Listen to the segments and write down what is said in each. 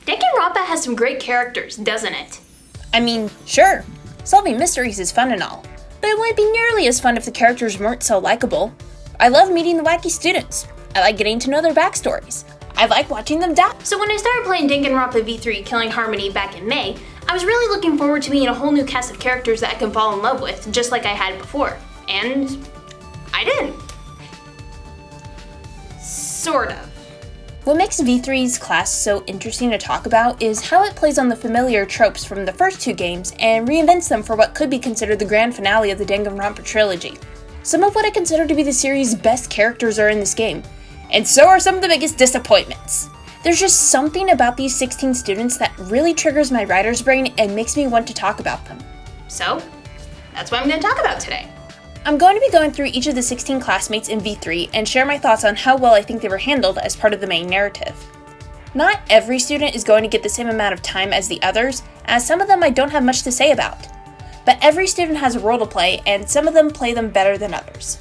Danganronpa has some great characters, doesn't it? I mean, sure, solving mysteries is fun and all, but it wouldn't be nearly as fun if the characters weren't so likable. I love meeting the wacky students. I like getting to know their backstories. I like watching them die. So when I started playing Danganronpa V3 Killing Harmony back in May, I was really looking forward to meeting a whole new cast of characters that I can fall in love with, just like I had before. And I did. Sort of. What makes V3's class so interesting to talk about is how it plays on the familiar tropes from the first two games and reinvents them for what could be considered the grand finale of the Danganronpa trilogy. Some of what I consider to be the series' best characters are in this game, and so are some of the biggest disappointments. There's just something about these 16 students that really triggers my writer's brain and makes me want to talk about them. So, that's what I'm going to talk about today. I'm going to be going through each of the 16 classmates in V3 and share my thoughts on how well I think they were handled as part of the main narrative. Not every student is going to get the same amount of time as the others, as some of them I don't have much to say about. But every student has a role to play, and some of them play them better than others.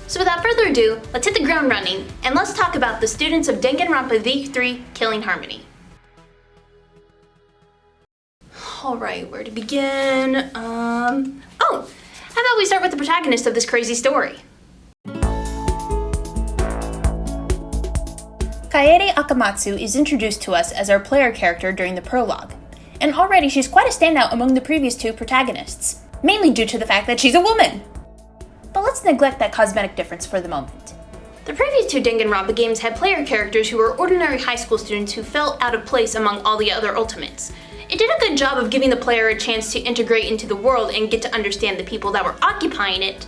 So without further ado, let's hit the ground running, and let's talk about the students of Danganronpa V3 Killing Harmony. Alright, where to begin? How about we start with the protagonist of this crazy story? Kaede Akamatsu is introduced to us as our player character during the prologue, and already she's quite a standout among the previous two protagonists, mainly due to the fact that she's a woman. But let's neglect that cosmetic difference for the moment. The previous two Danganronpa games had player characters who were ordinary high school students who felt out of place among all the other Ultimates. It did a good job of giving the player a chance to integrate into the world and get to understand the people that were occupying it,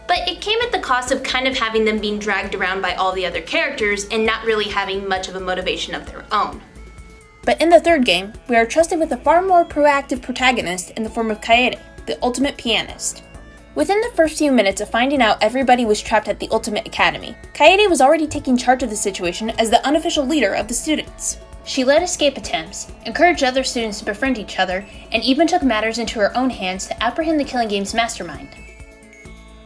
but it came at the cost of kind of having them being dragged around by all the other characters and not really having much of a motivation of their own. But in the third game, we are trusted with a far more proactive protagonist in the form of Kaede, the ultimate pianist. Within the first few minutes of finding out everybody was trapped at the Ultimate Academy, Kaede was already taking charge of the situation as the unofficial leader of the students. She led escape attempts, encouraged other students to befriend each other, and even took matters into her own hands to apprehend the Killing Game's mastermind.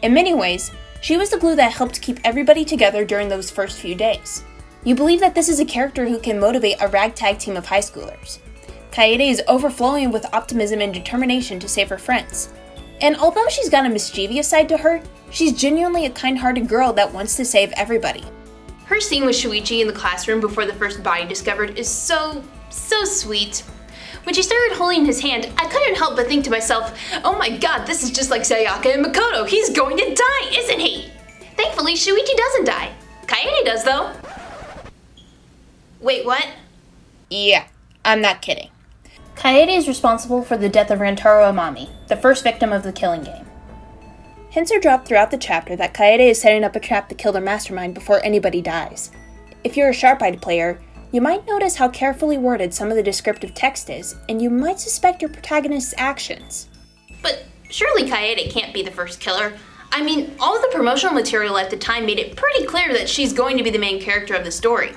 In many ways, she was the glue that helped keep everybody together during those first few days. You believe that this is a character who can motivate a ragtag team of high schoolers. Kaede is overflowing with optimism and determination to save her friends. And although she's got a mischievous side to her, she's genuinely a kind-hearted girl that wants to save everybody. Her scene with Shuichi in the classroom before the first body discovered is so sweet. When she started holding his hand, I couldn't help but think to myself, oh my god, this is just like Sayaka and Makoto, he's going to die, isn't he? Thankfully, Shuichi doesn't die. Kaede does though. Wait, what? Yeah, I'm not kidding. Kaede is responsible for the death of Rantaro Amami, the first victim of the Killing Game. Hints are dropped throughout the chapter that Kaede is setting up a trap to kill their mastermind before anybody dies. If you're a sharp-eyed player, you might notice how carefully worded some of the descriptive text is, and you might suspect your protagonist's actions. But surely Kaede can't be the first killer. I mean, all of the promotional material at the time made it pretty clear that she's going to be the main character of the story.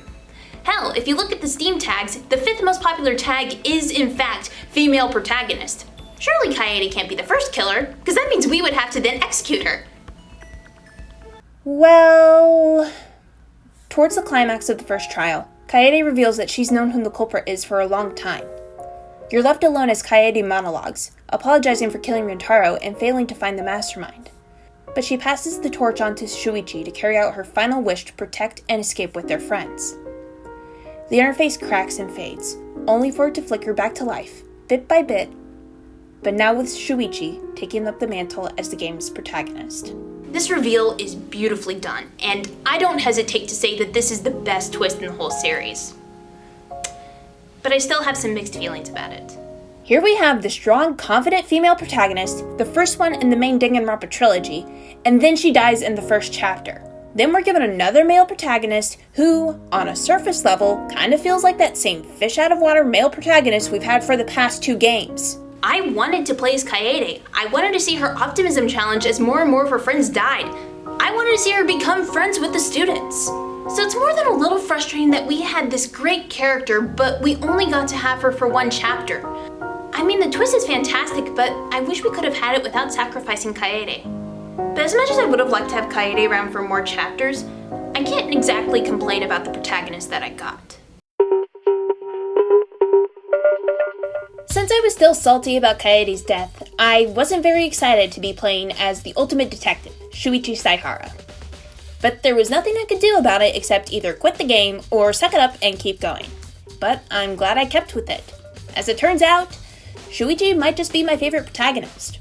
Hell, if you look at the Steam tags, the 5th most popular tag is in fact female protagonist. Surely Kaede can't be the first killer, because that means we would have to then execute her. Well, towards the climax of the first trial, Kaede reveals that she's known who the culprit is for a long time. You're left alone as Kaede monologues, apologizing for killing Rantaro and failing to find the mastermind. But she passes the torch on to Shuichi to carry out her final wish to protect and escape with their friends. The interface cracks and fades, only for it to flicker back to life, bit by bit, but now with Shuichi taking up the mantle as the game's protagonist. This reveal is beautifully done, and I don't hesitate to say that this is the best twist in the whole series. But I still have some mixed feelings about it. Here we have the strong, confident female protagonist, the first one in the main Danganronpa trilogy, and then she dies in the first chapter. Then we're given another male protagonist who, on a surface level, kind of feels like that same fish-out-of-water male protagonist we've had for the past two games. I wanted to play as Kaede. I wanted to see her optimism challenge as more and more of her friends died. I wanted to see her become friends with the students. So it's more than a little frustrating that we had this great character, but we only got to have her for one chapter. I mean, the twist is fantastic, but I wish we could have had it without sacrificing Kaede. But as much as I would have liked to have Kaede around for more chapters, I can't exactly complain about the protagonist that I got. I was still salty about Kaede's death, I wasn't very excited to be playing as the ultimate detective, Shuichi Saihara. But there was nothing I could do about it except either quit the game or suck it up and keep going. But I'm glad I kept with it. As it turns out, Shuichi might just be my favorite protagonist.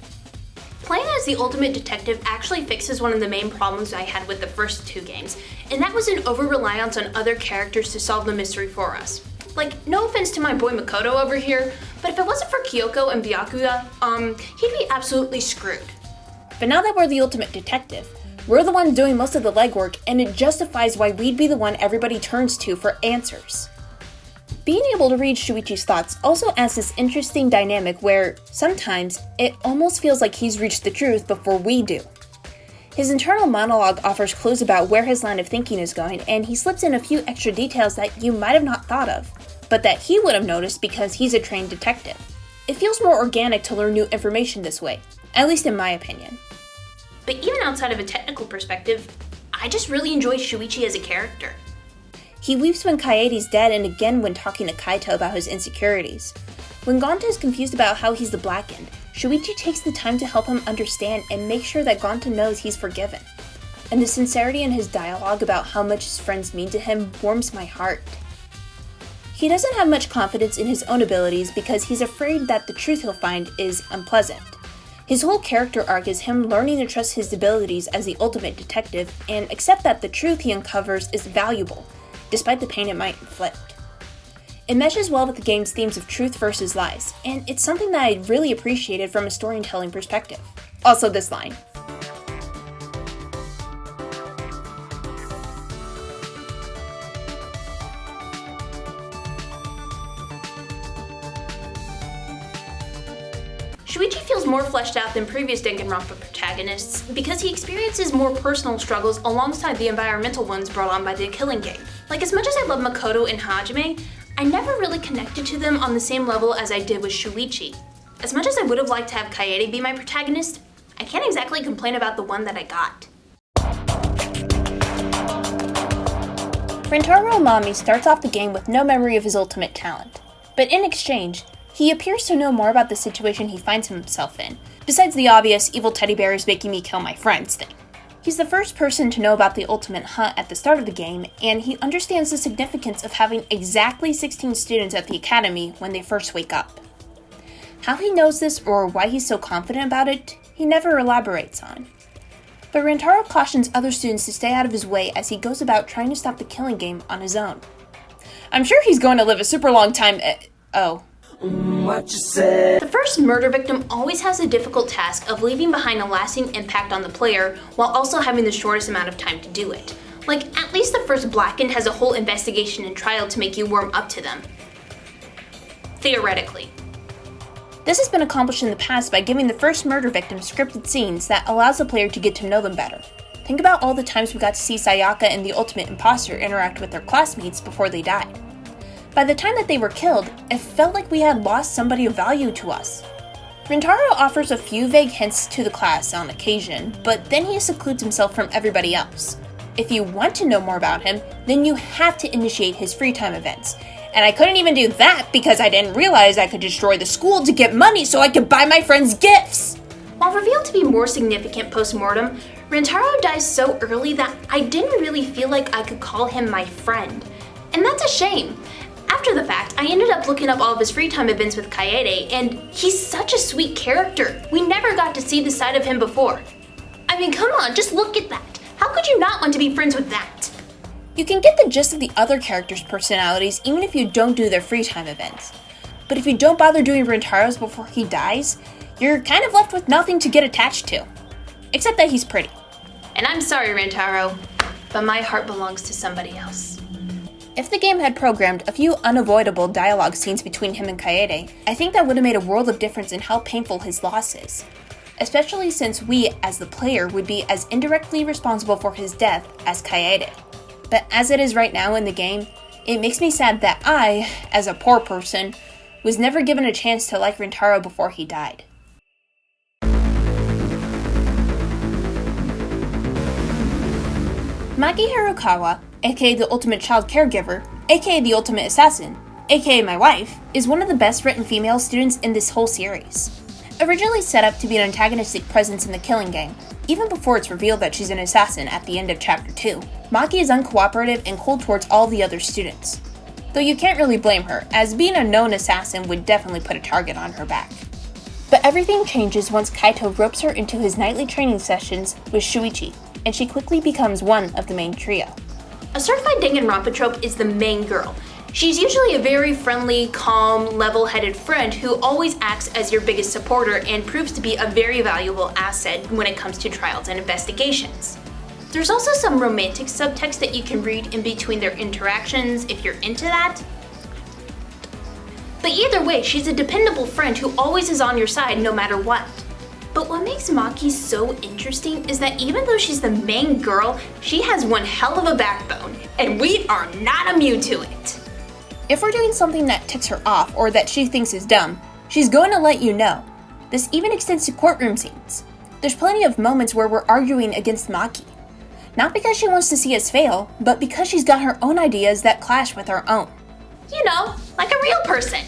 Playing as the ultimate detective actually fixes one of the main problems I had with the first two games, and that was an over-reliance on other characters to solve the mystery for us. Like, no offense to my boy Makoto over here, but if it wasn't for Kyoko and Byakuya, he'd be absolutely screwed. But now that we're the ultimate detective, we're the one doing most of the legwork, and it justifies why we'd be the one everybody turns to for answers. Being able to read Shuichi's thoughts also adds this interesting dynamic where, sometimes, it almost feels like he's reached the truth before we do. His internal monologue offers clues about where his line of thinking is going, and he slips in a few extra details that you might have not thought of, but that he would have noticed because he's a trained detective. It feels more organic to learn new information this way, at least in my opinion. But even outside of a technical perspective, I just really enjoy Shuichi as a character. He weeps when Kaede's dead and again when talking to Kaito about his insecurities. When Gonta is confused about how he's the Blackened, Shuichi takes the time to help him understand and make sure that Gonta knows he's forgiven. And the sincerity in his dialogue about how much his friends mean to him warms my heart. He doesn't have much confidence in his own abilities because he's afraid that the truth he'll find is unpleasant. His whole character arc is him learning to trust his abilities as the ultimate detective and accept that the truth he uncovers is valuable, despite the pain it might inflict. It meshes well with the game's themes of truth versus lies, and it's something that I really appreciated from a storytelling perspective. Also this line. Shuichi feels more fleshed out than previous Danganronpa protagonists because he experiences more personal struggles alongside the environmental ones brought on by the Killing Game. Like, as much as I love Makoto and Hajime, I never really connected to them on the same level as I did with Shuichi. As much as I would have liked to have Kaede be my protagonist, I can't exactly complain about the one that I got. Rantaro Amami starts off the game with no memory of his ultimate talent, but in exchange, he appears to know more about the situation he finds himself in, besides the obvious evil teddy bear is making me kill my friends thing. He's the first person to know about the ultimate hunt at the start of the game, and he understands the significance of having exactly 16 students at the academy when they first wake up. How he knows this or why he's so confident about it, he never elaborates on. But Rantaro cautions other students to stay out of his way as he goes about trying to stop the Killing Game on his own. I'm sure he's going to live a super long time What you said. The first murder victim always has the difficult task of leaving behind a lasting impact on the player while also having the shortest amount of time to do it. Like, at least the first Blackened has a whole investigation and trial to make you warm up to them. Theoretically. This has been accomplished in the past by giving the first murder victim scripted scenes that allows the player to get to know them better. Think about all the times we got to see Sayaka and the Ultimate Imposter interact with their classmates before they died. By the time that they were killed, it felt like we had lost somebody of value to us. Rantaro offers a few vague hints to the class on occasion, but then he secludes himself from everybody else. If you want to know more about him, then you have to initiate his free time events. And I couldn't even do that because I didn't realize I could destroy the school to get money so I could buy my friends gifts! While revealed to be more significant post-mortem, Rantaro dies so early that I didn't really feel like I could call him my friend. And that's a shame. After the fact, I ended up looking up all of his free time events with Kaede, and he's such a sweet character. We never got to see this side of him before. I mean, come on, just look at that. How could you not want to be friends with that? You can get the gist of the other characters' personalities even if you don't do their free time events. But if you don't bother doing Rantaro's before he dies, you're kind of left with nothing to get attached to. Except that he's pretty. And I'm sorry, Rantaro, but my heart belongs to somebody else. If the game had programmed a few unavoidable dialogue scenes between him and Kaede, I think that would have made a world of difference in how painful his loss is. Especially since we, as the player, would be as indirectly responsible for his death as Kaede. But as it is right now in the game, it makes me sad that I, as a poor person, was never given a chance to like Rantaro before he died. Maki Harukawa, aka the ultimate child caregiver, aka the ultimate assassin, aka my wife, is one of the best written female students in this whole series. Originally set up to be an antagonistic presence in the killing game, even before it's revealed that she's an assassin at the end of Chapter 2, Maki is uncooperative and cold towards all the other students. Though you can't really blame her, as being a known assassin would definitely put a target on her back. But everything changes once Kaito ropes her into his nightly training sessions with Shuichi, and she quickly becomes one of the main trio. A certified Danganronpa trope is the main girl. She's usually a very friendly, calm, level-headed friend who always acts as your biggest supporter and proves to be a very valuable asset when it comes to trials and investigations. There's also some romantic subtext that you can read in between their interactions if you're into that. But either way, she's a dependable friend who always is on your side no matter what. But what makes Maki so interesting is that even though she's the main girl, she has one hell of a backbone, and we are not immune to it. If we're doing something that ticks her off or that she thinks is dumb, she's going to let you know. This even extends to courtroom scenes. There's plenty of moments where we're arguing against Maki. Not because she wants to see us fail, but because she's got her own ideas that clash with our own. You know, like a real person.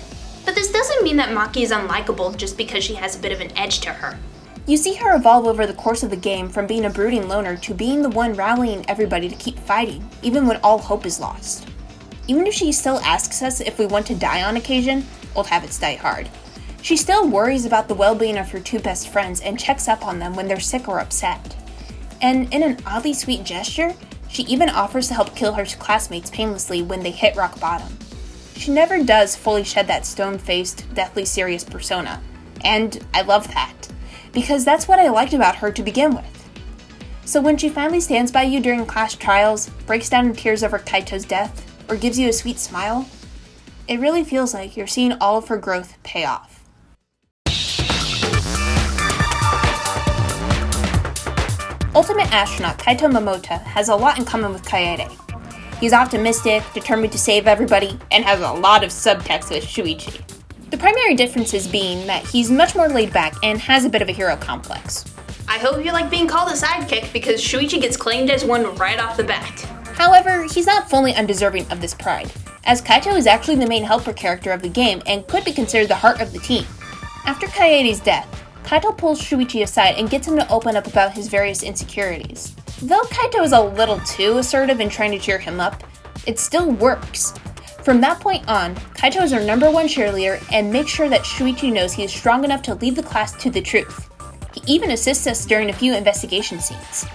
But this doesn't mean that Maki is unlikable just because she has a bit of an edge to her. You see her evolve over the course of the game from being a brooding loner to being the one rallying everybody to keep fighting, even when all hope is lost. Even if she still asks us if we want to die on occasion, old habits die hard. She still worries about the well-being of her two best friends and checks up on them when they're sick or upset. And in an oddly sweet gesture, she even offers to help kill her classmates painlessly when they hit rock bottom. She never does fully shed that stone-faced, deathly serious persona, and I love that, because that's what I liked about her to begin with. So when she finally stands by you during class trials, breaks down in tears over Kaito's death, or gives you a sweet smile, it really feels like you're seeing all of her growth pay off. Ultimate astronaut Kaito Momota has a lot in common with Kaede. He's optimistic, determined to save everybody, and has a lot of subtext with Shuichi. The primary differences being that he's much more laid back and has a bit of a hero complex. I hope you like being called a sidekick because Shuichi gets claimed as one right off the bat. However, he's not fully undeserving of this pride, as Kaito is actually the main helper character of the game and could be considered the heart of the team. After Kaede's death, Kaito pulls Shuichi aside and gets him to open up about his various insecurities. Though Kaito is a little too assertive in trying to cheer him up, it still works. From that point on, Kaito is our number one cheerleader and makes sure that Shuichi knows he is strong enough to lead the class to the truth. He even assists us during a few investigation scenes.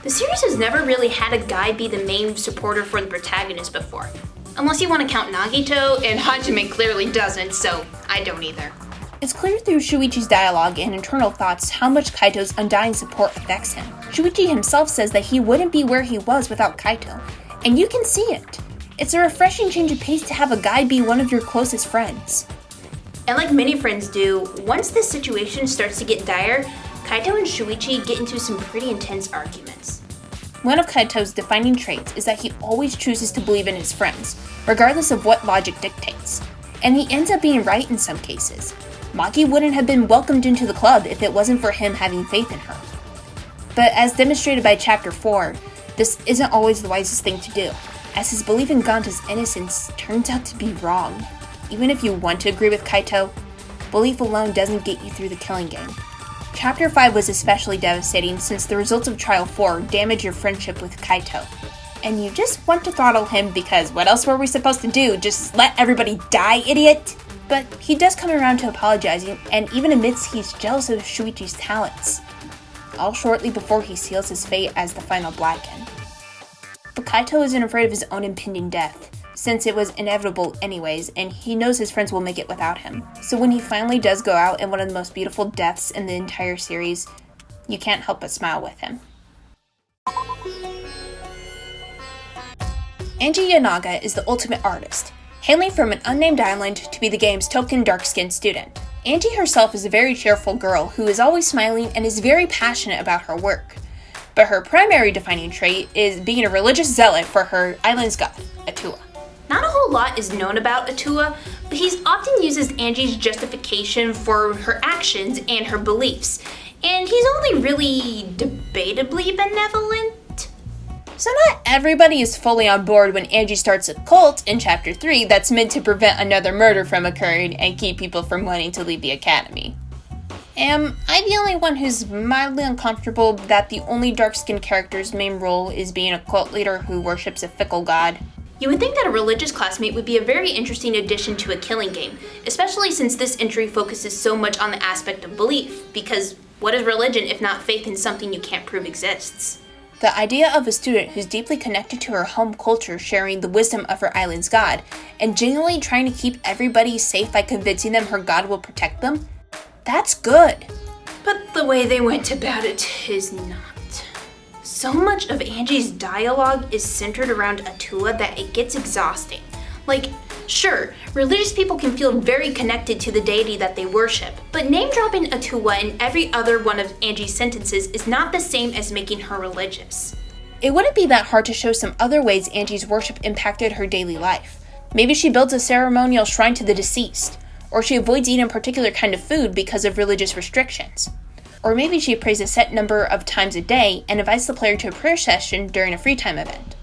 The series has never really had a guy be the main supporter for the protagonist before. Unless you want to count Nagito, and Hajime clearly doesn't, so I don't either. It's clear through Shuichi's dialogue and internal thoughts how much Kaito's undying support affects him. Shuichi himself says that he wouldn't be where he was without Kaito, and you can see it. It's a refreshing change of pace to have a guy be one of your closest friends. And like many friends do, once this situation starts to get dire, Kaito and Shuichi get into some pretty intense arguments. One of Kaito's defining traits is that he always chooses to believe in his friends, regardless of what logic dictates. And he ends up being right in some cases. Maki wouldn't have been welcomed into the club if it wasn't for him having faith in her. But as demonstrated by Chapter 4, this isn't always the wisest thing to do, as his belief in Ganta's innocence turns out to be wrong. Even if you want to agree with Kaito, belief alone doesn't get you through the killing game. Chapter 5 was especially devastating since the results of Trial 4 damage your friendship with Kaito. And you just want to throttle him because what else were we supposed to do? Just let everybody die, idiot? But he does come around to apologizing and even admits he's jealous of Shuichi's talents. All shortly before he seals his fate as the final Blacken. But Kaito isn't afraid of his own impending death, since it was inevitable anyways, and he knows his friends will make it without him. So when he finally does go out in one of the most beautiful deaths in the entire series, you can't help but smile with him. Angie Yonaga is the ultimate artist, hailing from an unnamed island to be the game's token dark-skinned student. Angie herself is a very cheerful girl who is always smiling and is very passionate about her work. But her primary defining trait is being a religious zealot for her island's god, Atua. Not a whole lot is known about Atua, but he's often used as Angie's justification for her actions and her beliefs, and he's only really debatably benevolent. So not everybody is fully on board when Angie starts a cult in Chapter 3 that's meant to prevent another murder from occurring and keep people from wanting to leave the academy. Am I the only one who's mildly uncomfortable that the only dark-skinned character's main role is being a cult leader who worships a fickle god? You would think that a religious classmate would be a very interesting addition to a killing game, especially since this entry focuses so much on the aspect of belief, because what is religion if not faith in something you can't prove exists? The idea of a student who's deeply connected to her home culture sharing the wisdom of her island's god, and genuinely trying to keep everybody safe by convincing them her god will protect them, that's good. But the way they went about it is not. So much of Angie's dialogue is centered around Atua that it gets exhausting. Like, sure, religious people can feel very connected to the deity that they worship, but name-dropping Atua in every other one of Angie's sentences is not the same as making her religious. It wouldn't be that hard to show some other ways Angie's worship impacted her daily life. Maybe she builds a ceremonial shrine to the deceased, or she avoids eating a particular kind of food because of religious restrictions. Or maybe she prays a set number of times a day and invites the player to a prayer session during a free time event.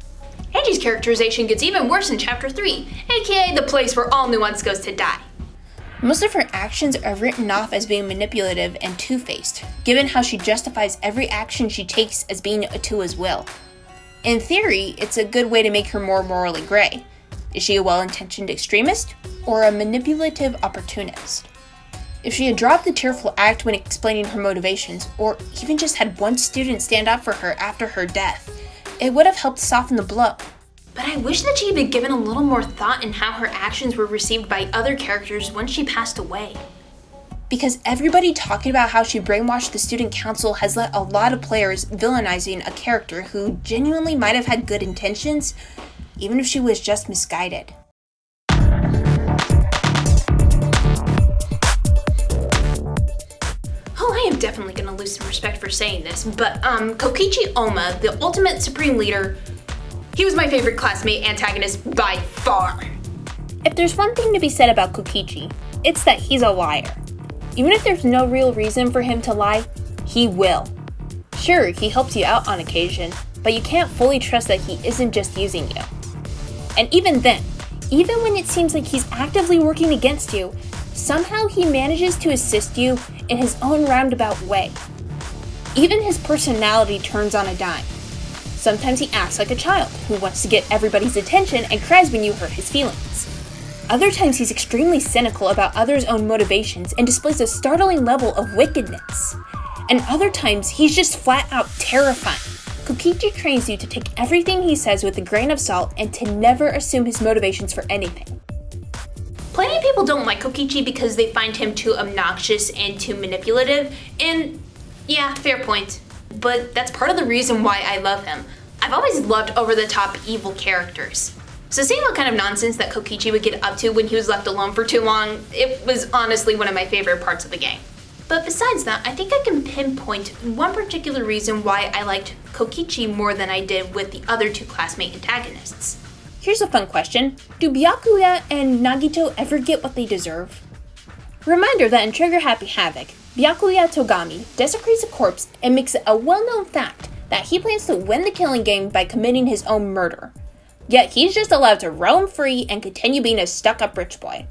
Angie's characterization gets even worse in Chapter 3, aka the place where all nuance goes to die. Most of her actions are written off as being manipulative and two-faced, given how she justifies every action she takes as being Atua's will. In theory, it's a good way to make her more morally gray. Is she a well-intentioned extremist, or a manipulative opportunist? If she had dropped the tearful act when explaining her motivations, or even just had one student stand up for her after her death, it would have helped soften the blow. But I wish that she had been given a little more thought in how her actions were received by other characters once she passed away. Because everybody talking about how she brainwashed the student council has let a lot of players villainizing a character who genuinely might have had good intentions, even if she was just misguided. I am definitely going to lose some respect for saying this, but Kokichi Oma, the ultimate supreme leader, he was my favorite classmate antagonist by far. If there's one thing to be said about Kokichi, it's that he's a liar. Even if there's no real reason for him to lie, he will. Sure, he helps you out on occasion, but you can't fully trust that he isn't just using you. And even then, even when it seems like he's actively working against you, somehow he manages to assist you in his own roundabout way. Even his personality turns on a dime. Sometimes he acts like a child who wants to get everybody's attention and cries when you hurt his feelings. Other times he's extremely cynical about others' own motivations and displays a startling level of wickedness. And other times he's just flat out terrifying. Kokichi trains you to take everything he says with a grain of salt and to never assume his motivations for anything. Plenty of people don't like Kokichi because they find him too obnoxious and too manipulative, and yeah, fair point. But that's part of the reason why I love him. I've always loved over-the-top evil characters. So seeing what kind of nonsense that Kokichi would get up to when he was left alone for too long, it was honestly one of my favorite parts of the game. But besides that, I think I can pinpoint one particular reason why I liked Kokichi more than I did with the other two classmate antagonists. Here's a fun question. Do Byakuya and Nagito ever get what they deserve? Reminder that in Trigger Happy Havoc, Byakuya Togami desecrates a corpse and makes it a well-known fact that he plans to win the killing game by committing his own murder. Yet he's just allowed to roam free and continue being a stuck-up rich boy.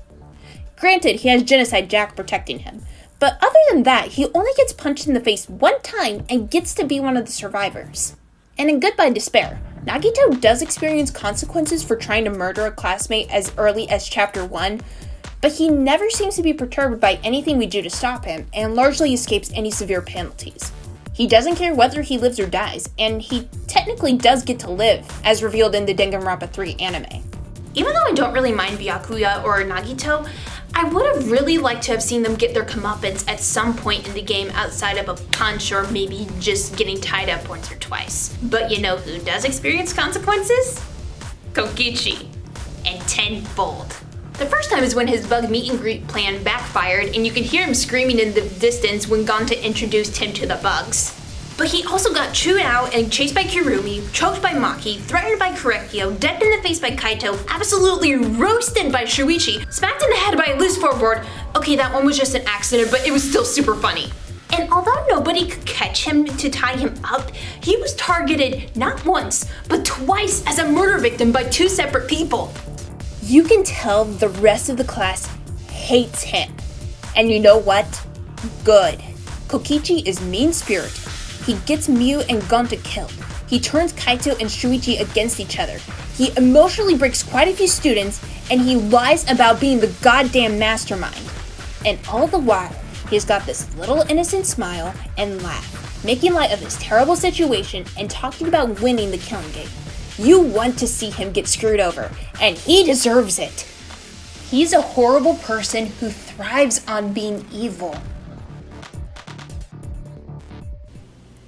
Granted, he has Genocide Jack protecting him, but other than that, he only gets punched in the face one time and gets to be one of the survivors. And in Goodbye Despair, Nagito does experience consequences for trying to murder a classmate as early as Chapter 1, but he never seems to be perturbed by anything we do to stop him, and largely escapes any severe penalties. He doesn't care whether he lives or dies, and he technically does get to live, as revealed in the Danganronpa 3 anime. Even though I don't really mind Byakuya or Nagito, I would have really liked to have seen them get their comeuppance at some point in the game outside of a punch or maybe just getting tied up once or twice. But you know who does experience consequences? Kokichi. And tenfold. The first time is when his bug meet and greet plan backfired and you can hear him screaming in the distance when Ganta introduced him to the bugs. But he also got chewed out and chased by Kirumi, choked by Maki, threatened by Korekiyo, decked in the face by Kaito, absolutely roasted by Shuichi, smacked in the head by a loose floorboard. Okay, that one was just an accident, but it was still super funny. And although nobody could catch him to tie him up, he was targeted not once, but twice as a murder victim by 2 separate people. You can tell the rest of the class hates him. And you know what? Good. Kokichi is mean-spirited. He gets Miu and Gonta killed. He turns Kaito and Shuichi against each other. He emotionally breaks quite a few students, and he lies about being the goddamn mastermind. And all the while, he's got this little innocent smile and laugh, making light of this terrible situation and talking about winning the killing game. You want to see him get screwed over, and he deserves it. He's a horrible person who thrives on being evil.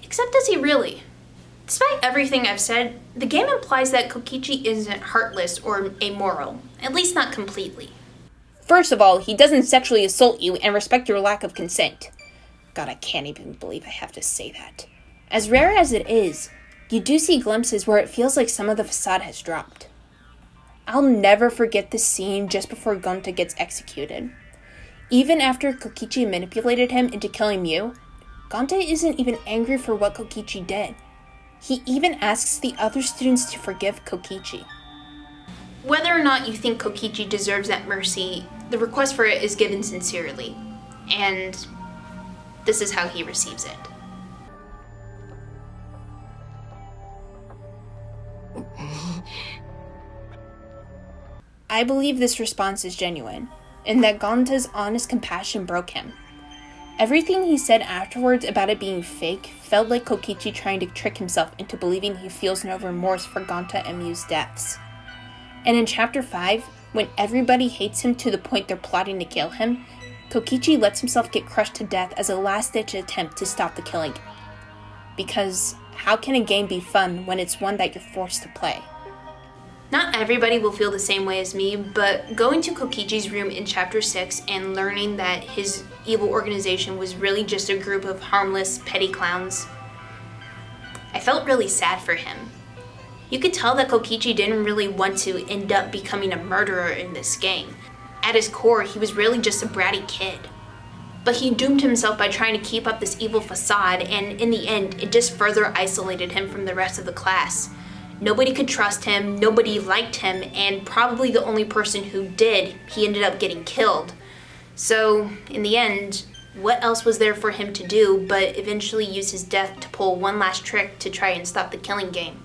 Except does he really? Despite everything I've said, the game implies that Kokichi isn't heartless or amoral, at least not completely. First of all, he doesn't sexually assault you and respect your lack of consent. God, I can't even believe I have to say that. As rare as it is, you do see glimpses where it feels like some of the facade has dropped. I'll never forget this scene just before Gonta gets executed. Even after Kokichi manipulated him into killing Miu, Gonta isn't even angry for what Kokichi did. He even asks the other students to forgive Kokichi. Whether or not you think Kokichi deserves that mercy, the request for it is given sincerely. And this is how he receives it. I believe this response is genuine, and that Gonta's honest compassion broke him. Everything he said afterwards about it being fake felt like Kokichi trying to trick himself into believing he feels no remorse for Gonta and Miu's deaths. And in Chapter 5, when everybody hates him to the point they're plotting to kill him, Kokichi lets himself get crushed to death as a last-ditch attempt to stop the killing. Because how can a game be fun when it's one that you're forced to play? Not everybody will feel the same way as me, but going to Kokichi's room in Chapter 6 and learning that his evil organization was really just a group of harmless, petty clowns, I felt really sad for him. You could tell that Kokichi didn't really want to end up becoming a murderer in this game. At his core, he was really just a bratty kid. But he doomed himself by trying to keep up this evil facade, and in the end, it just further isolated him from the rest of the class. Nobody could trust him, nobody liked him, and probably the only person who did, he ended up getting killed. So, in the end, what else was there for him to do but eventually use his death to pull one last trick to try and stop the killing game?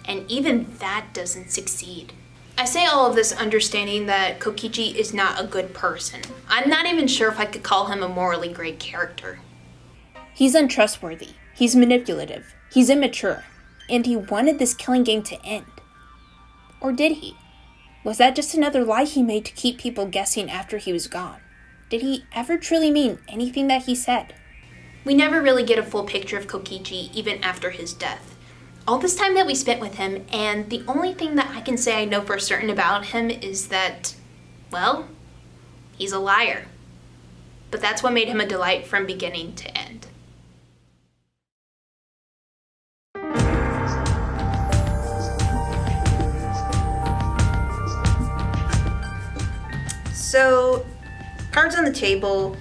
And even that doesn't succeed. I say all of this understanding that Kokichi is not a good person. I'm not even sure if I could call him a morally great character. He's untrustworthy, he's manipulative, he's immature, and he wanted this killing game to end. Or did he? Was that just another lie he made to keep people guessing after he was gone? Did he ever truly mean anything that he said? We never really get a full picture of Kokichi even after his death. All this time that we spent with him, and the only thing that I can say I know for certain about him is that, well, he's a liar. But that's what made him a delight from beginning to end. So, cards on the table.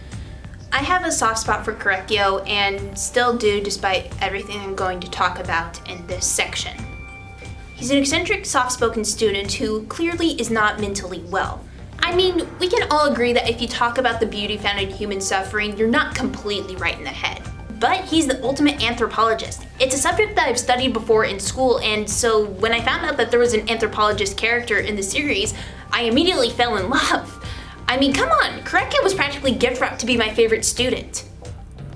I have a soft spot for Korekiyo and still do despite everything I'm going to talk about in this section. He's an eccentric, soft-spoken student who clearly is not mentally well. I mean, we can all agree that if you talk about the beauty found in human suffering, you're not completely right in the head. But he's the ultimate anthropologist. It's a subject that I've studied before in school, and so when I found out that there was an anthropologist character in the series, I immediately fell in love. I mean, come on, Korekiyo was practically gift-wrapped to be my favorite student.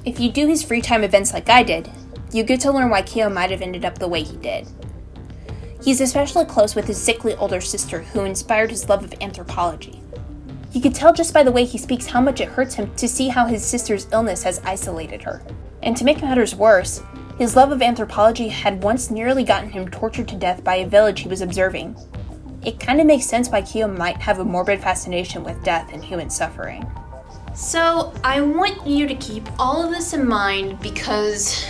If you do his free time events like I did, you get to learn why Kyo might have ended up the way he did. He's especially close with his sickly older sister who inspired his love of anthropology. You can tell just by the way he speaks how much it hurts him to see how his sister's illness has isolated her. And to make matters worse, his love of anthropology had once nearly gotten him tortured to death by a village he was observing. It kind of makes sense why Kyo might have a morbid fascination with death and human suffering. So, I want you to keep all of this in mind because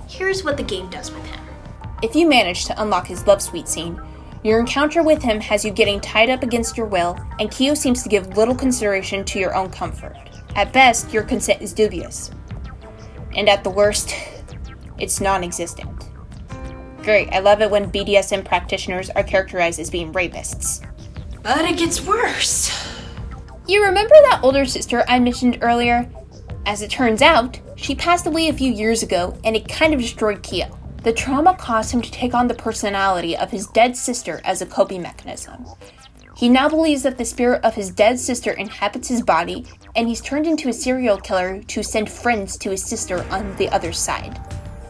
here's what the game does with him. If you manage to unlock his love suite scene, your encounter with him has you getting tied up against your will, and Kyo seems to give little consideration to your own comfort. At best, your consent is dubious. And at the worst, it's non-existent. Great, I love it when BDSM practitioners are characterized as being rapists. But it gets worse. You remember that older sister I mentioned earlier? As it turns out, she passed away a few years ago, and it kind of destroyed Kyo. The trauma caused him to take on the personality of his dead sister as a coping mechanism. He now believes that the spirit of his dead sister inhabits his body, and he's turned into a serial killer to send friends to his sister on the other side.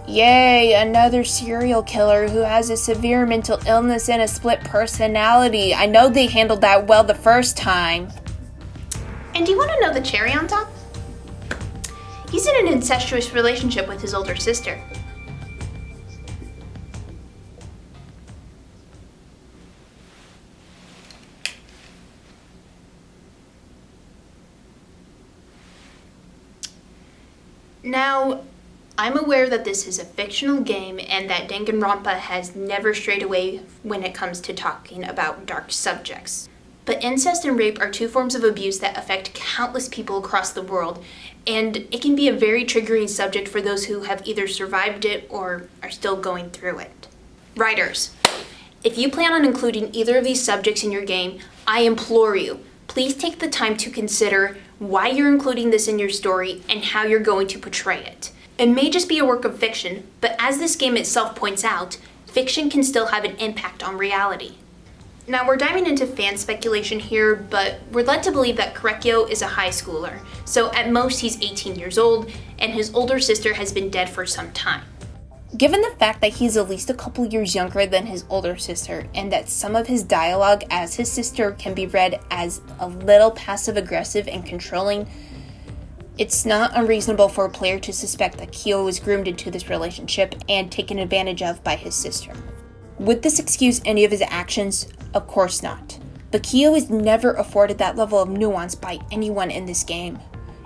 Yay, another serial killer who has a severe mental illness and a split personality. I know they handled that well the first time. And do you want to know the cherry on top? He's in an incestuous relationship with his older sister. Now, I'm aware that this is a fictional game and that Danganronpa has never strayed away when it comes to talking about dark subjects. But incest and rape are two forms of abuse that affect countless people across the world, and it can be a very triggering subject for those who have either survived it or are still going through it. Writers, if you plan on including either of these subjects in your game, I implore you, please take the time to consider why you're including this in your story and how you're going to portray it. It may just be a work of fiction, but as this game itself points out, fiction can still have an impact on reality. Now, we're diving into fan speculation here, but we're led to believe that Korekiyo is a high schooler, so at most he's 18 years old, and his older sister has been dead for some time. Given the fact that he's at least a couple years younger than his older sister, and that some of his dialogue as his sister can be read as a little passive-aggressive and controlling, it's not unreasonable for a player to suspect that Kyo was groomed into this relationship and taken advantage of by his sister. Would this excuse any of his actions? Of course not. But Kyo is never afforded that level of nuance by anyone in this game.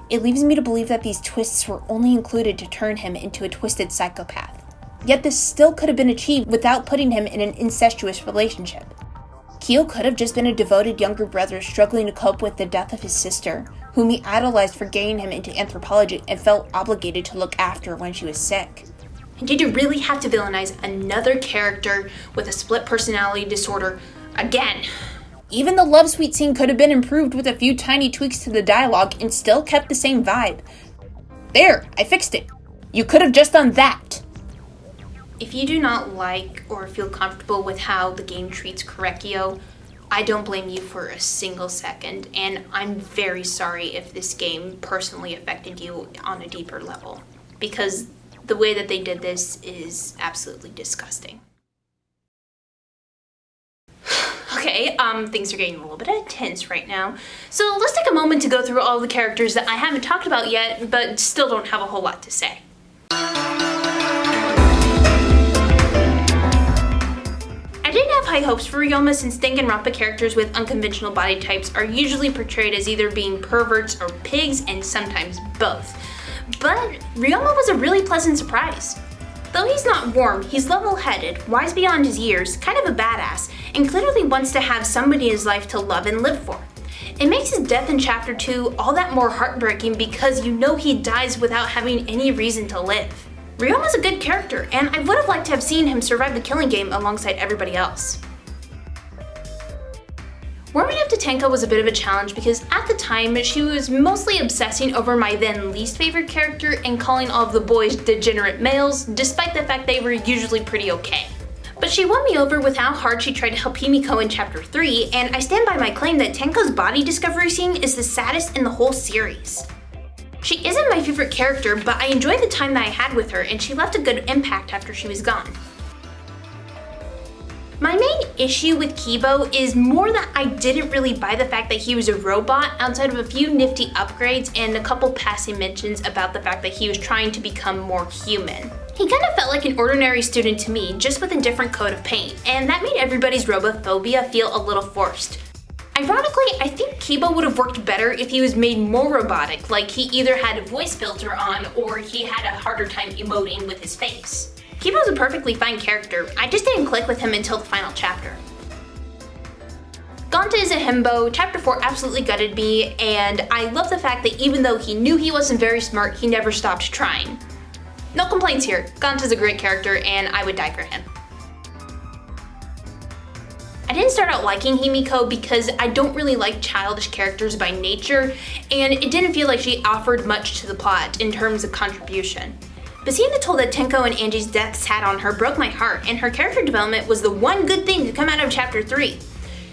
It leaves me to believe that these twists were only included to turn him into a twisted psychopath. Yet this still could have been achieved without putting him in an incestuous relationship. Kyo could have just been a devoted younger brother struggling to cope with the death of his sister, whom he idolized for getting him into anthropology and felt obligated to look after when she was sick. And did you really have to villainize another character with a split personality disorder again? Even the love suite scene could have been improved with a few tiny tweaks to the dialogue and still kept the same vibe. There, I fixed it. You could have just done that. If you do not like or feel comfortable with how the game treats Korekiyo, I don't blame you for a single second, and I'm very sorry if this game personally affected you on a deeper level, because the way that they did this is absolutely disgusting. Okay, things are getting a little bit intense right now, so let's take a moment to go through all the characters that I haven't talked about yet, but still don't have a whole lot to say. I didn't have high hopes for Ryoma since Danganronpa characters with unconventional body types are usually portrayed as either being perverts or pigs, and sometimes both. But Ryoma was a really pleasant surprise. Though he's not warm, he's level-headed, wise beyond his years, kind of a badass, and clearly wants to have somebody in his life to love and live for. It makes his death in Chapter 2 all that more heartbreaking because you know he dies without having any reason to live. Ryoma's a good character, and I would have liked to have seen him survive the killing game alongside everybody else. Warming up to Tenka was a bit of a challenge because at the time she was mostly obsessing over my then least favorite character and calling all of the boys degenerate males, despite the fact they were usually pretty okay. But she won me over with how hard she tried to help Himiko in Chapter 3, and I stand by my claim that Tenka's body discovery scene is the saddest in the whole series. She isn't my favorite character, but I enjoyed the time that I had with her, and she left a good impact after she was gone. My main issue with Kibo is more that I didn't really buy the fact that he was a robot outside of a few nifty upgrades and a couple passing mentions about the fact that he was trying to become more human. He kind of felt like an ordinary student to me, just with a different coat of paint, and that made everybody's robophobia feel a little forced. Ironically, I think Kibo would have worked better if he was made more robotic, like he either had a voice filter on or he had a harder time emoting with his face. Kibo's a perfectly fine character, I just didn't click with him until the final chapter. Gonta is a himbo, Chapter 4 absolutely gutted me, and I love the fact that even though he knew he wasn't very smart, he never stopped trying. No complaints here, Gonta's a great character and I would die for him. I didn't start out liking Himiko because I don't really like childish characters by nature, and it didn't feel like she offered much to the plot in terms of contribution. But seeing the toll that Tenko and Angie's deaths had on her broke my heart, and her character development was the one good thing to come out of Chapter 3.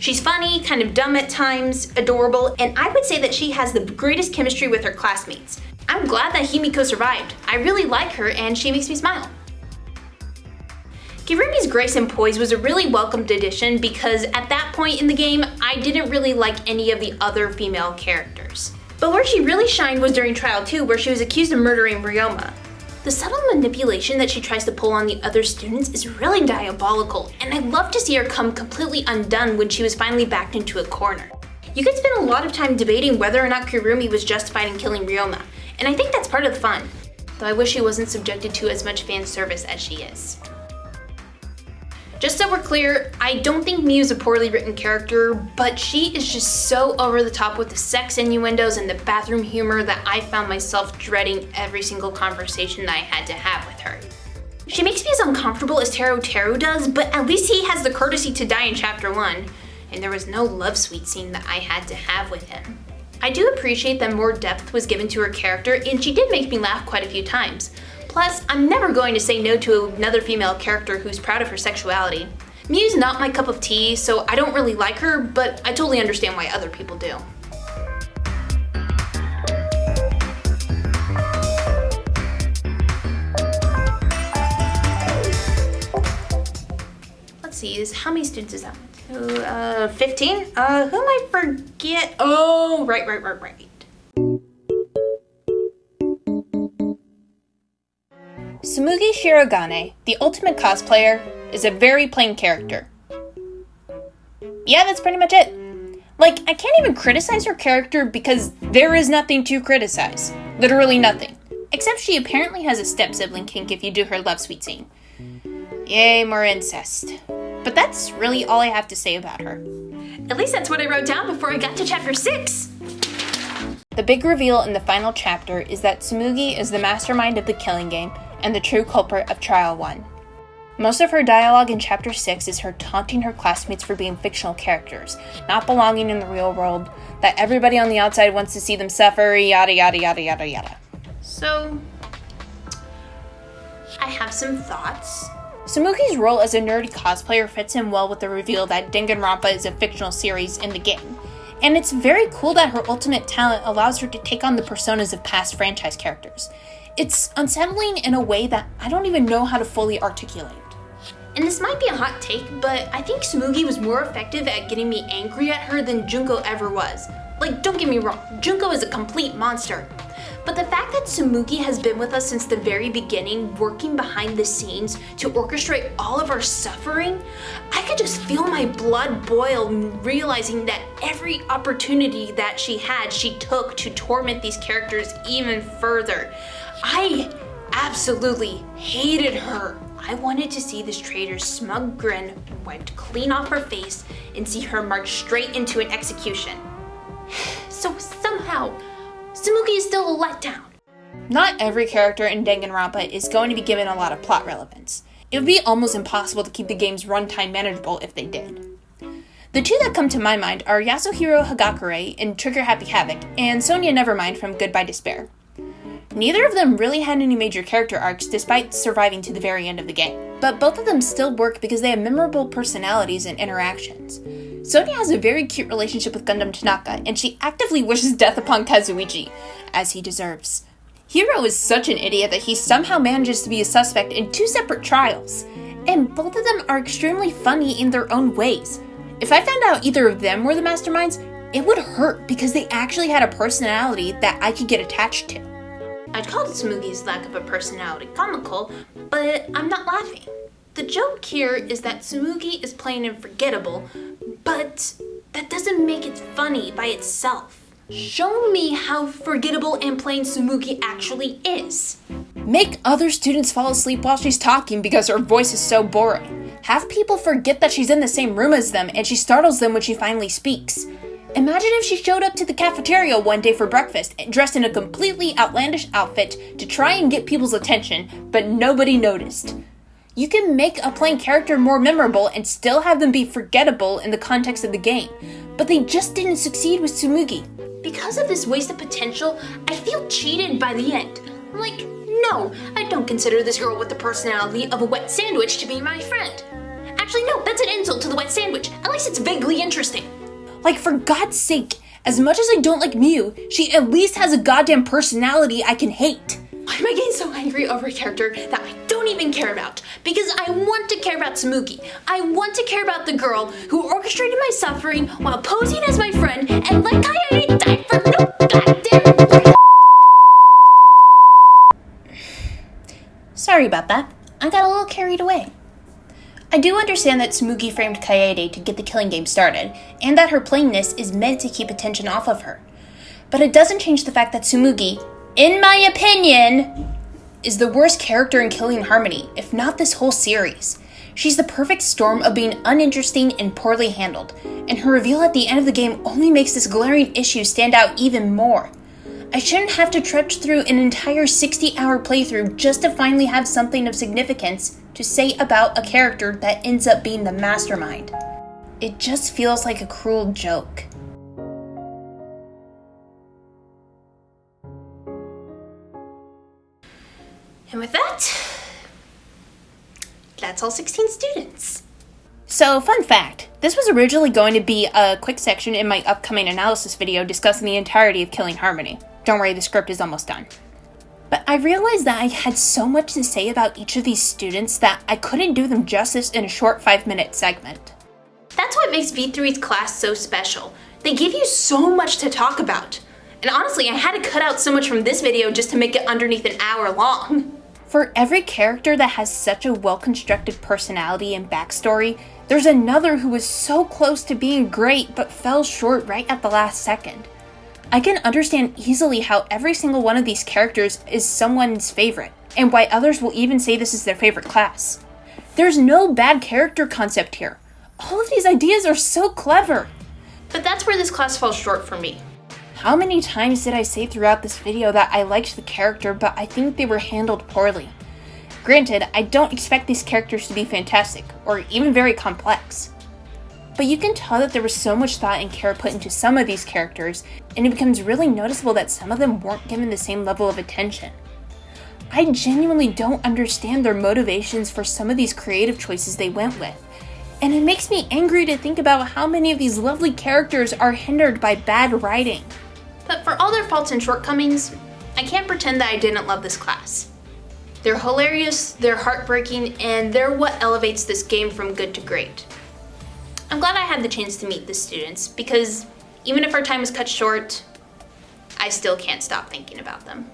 She's funny, kind of dumb at times, adorable, and I would say that she has the greatest chemistry with her classmates. I'm glad that Himiko survived. I really like her and she makes me smile. Kirumi's grace and poise was a really welcomed addition because at that point in the game, I didn't really like any of the other female characters. But where she really shined was during Trial 2, where she was accused of murdering Ryoma. The subtle manipulation that she tries to pull on the other students is really diabolical, and I'd love to see her come completely undone when she was finally backed into a corner. You could spend a lot of time debating whether or not Kirumi was justified in killing Ryoma, and I think that's part of the fun, though I wish she wasn't subjected to as much fan service as she is. Just so we're clear, I don't think Miu is a poorly written character, but she is just so over the top with the sex innuendos and the bathroom humor that I found myself dreading every single conversation that I had to have with her. She makes me as uncomfortable as Teru does, but at least he has the courtesy to die in Chapter 1, and there was no love suite scene that I had to have with him. I do appreciate that more depth was given to her character, and she did make me laugh quite a few times. Plus, I'm never going to say no to another female character who's proud of her sexuality. Miu's not my cup of tea, so I don't really like her, but I totally understand why other people do. Let's see, how many students is that? 15? Who am I forget? Oh, right. Tsumugi Shirogane, the ultimate cosplayer, is a very plain character. Yeah, that's pretty much it. Like, I can't even criticize her character because there is nothing to criticize. Literally nothing. Except she apparently has a step-sibling kink if you do her love suite scene. Yay, more incest. But that's really all I have to say about her. At least that's what I wrote down before I got to Chapter 6! The big reveal in the final chapter is that Tsumugi is the mastermind of the killing game and the true culprit of Trial 1. Most of her dialogue in Chapter 6 is her taunting her classmates for being fictional characters, not belonging in the real world, that everybody on the outside wants to see them suffer, yada yada yada yada yada. So, I have some thoughts. Tsumugi's role as a nerdy cosplayer fits in well with the reveal that Danganronpa is a fictional series in the game. And it's very cool that her ultimate talent allows her to take on the personas of past franchise characters. It's unsettling in a way that I don't even know how to fully articulate. And this might be a hot take, but I think Tsumugi was more effective at getting me angry at her than Junko ever was. Like, don't get me wrong, Junko is a complete monster. But the fact that Tsumugi has been with us since the very beginning, working behind the scenes to orchestrate all of our suffering, I could just feel my blood boil realizing that every opportunity that she had, she took to torment these characters even further. I absolutely hated her. I wanted to see this traitor's smug grin wiped clean off her face and see her march straight into an execution. So somehow, Tsumugi is still a letdown. Not every character in Danganronpa is going to be given a lot of plot relevance. It would be almost impossible to keep the game's runtime manageable if they did. The two that come to my mind are Yasuhiro Hagakure in Trigger Happy Havoc and Sonia Nevermind from Goodbye Despair. Neither of them really had any major character arcs despite surviving to the very end of the game, but both of them still work because they have memorable personalities and interactions. Sonia has a very cute relationship with Gundam Tanaka, and she actively wishes death upon Kazuichi, as he deserves. Hiro is such an idiot that he somehow manages to be a suspect in 2 separate trials, and both of them are extremely funny in their own ways. If I found out either of them were the masterminds, it would hurt because they actually had a personality that I could get attached to. I'd call Tsumugi's lack of a personality comical, but I'm not laughing. The joke here is that Tsumugi is plain and forgettable, but that doesn't make it funny by itself. Show me how forgettable and plain Tsumugi actually is. Make other students fall asleep while she's talking because her voice is so boring. Have people forget that she's in the same room as them and she startles them when she finally speaks. Imagine if she showed up to the cafeteria one day for breakfast dressed in a completely outlandish outfit to try and get people's attention, but nobody noticed. You can make a plain character more memorable and still have them be forgettable in the context of the game, but they just didn't succeed with Tsumugi. Because of this waste of potential, I feel cheated by the end. I'm like, no, I don't consider this girl with the personality of a wet sandwich to be my friend. Actually, no, that's an insult to the wet sandwich. At least it's vaguely interesting. Like, for God's sake, as much as I don't like Miu, she at least has a goddamn personality I can hate. Why am I getting so angry over a character that I don't even care about? Because I want to care about Tsumugi. I want to care about the girl who orchestrated my suffering while posing as my friend and let Kaede die for no goddamn reason. Sorry about that. I got a little carried away. I do understand that Tsumugi framed Kaede to get the killing game started, and that her plainness is meant to keep attention off of her. But it doesn't change the fact that Tsumugi, in my opinion, is the worst character in Killing Harmony, if not this whole series. She's the perfect storm of being uninteresting and poorly handled, and her reveal at the end of the game only makes this glaring issue stand out even more. I shouldn't have to trudge through an entire 60-hour playthrough just to finally have something of significance to say about a character that ends up being the mastermind. It just feels like a cruel joke. And with that, that's all 16 students. So, fun fact, this was originally going to be a quick section in my upcoming analysis video discussing the entirety of Killing Harmony. Don't worry, the script is almost done. But I realized that I had so much to say about each of these students that I couldn't do them justice in a short 5-minute segment. That's what makes V3's class so special. They give you so much to talk about. And honestly, I had to cut out so much from this video just to make it underneath an hour long. For every character that has such a well-constructed personality and backstory, there's another who was so close to being great but fell short right at the last second. I can understand easily how every single one of these characters is someone's favorite, and why others will even say this is their favorite class. There's no bad character concept here. All of these ideas are so clever. But that's where this class falls short for me. How many times did I say throughout this video that I liked the character, but I think they were handled poorly? Granted, I don't expect these characters to be fantastic, or even very complex. But you can tell that there was so much thought and care put into some of these characters, and it becomes really noticeable that some of them weren't given the same level of attention. I genuinely don't understand their motivations for some of these creative choices they went with, and it makes me angry to think about how many of these lovely characters are hindered by bad writing. But for all their faults and shortcomings, I can't pretend that I didn't love this class. They're hilarious, they're heartbreaking, and they're what elevates this game from good to great. I'm glad I had the chance to meet the students, because even if our time is cut short, I still can't stop thinking about them.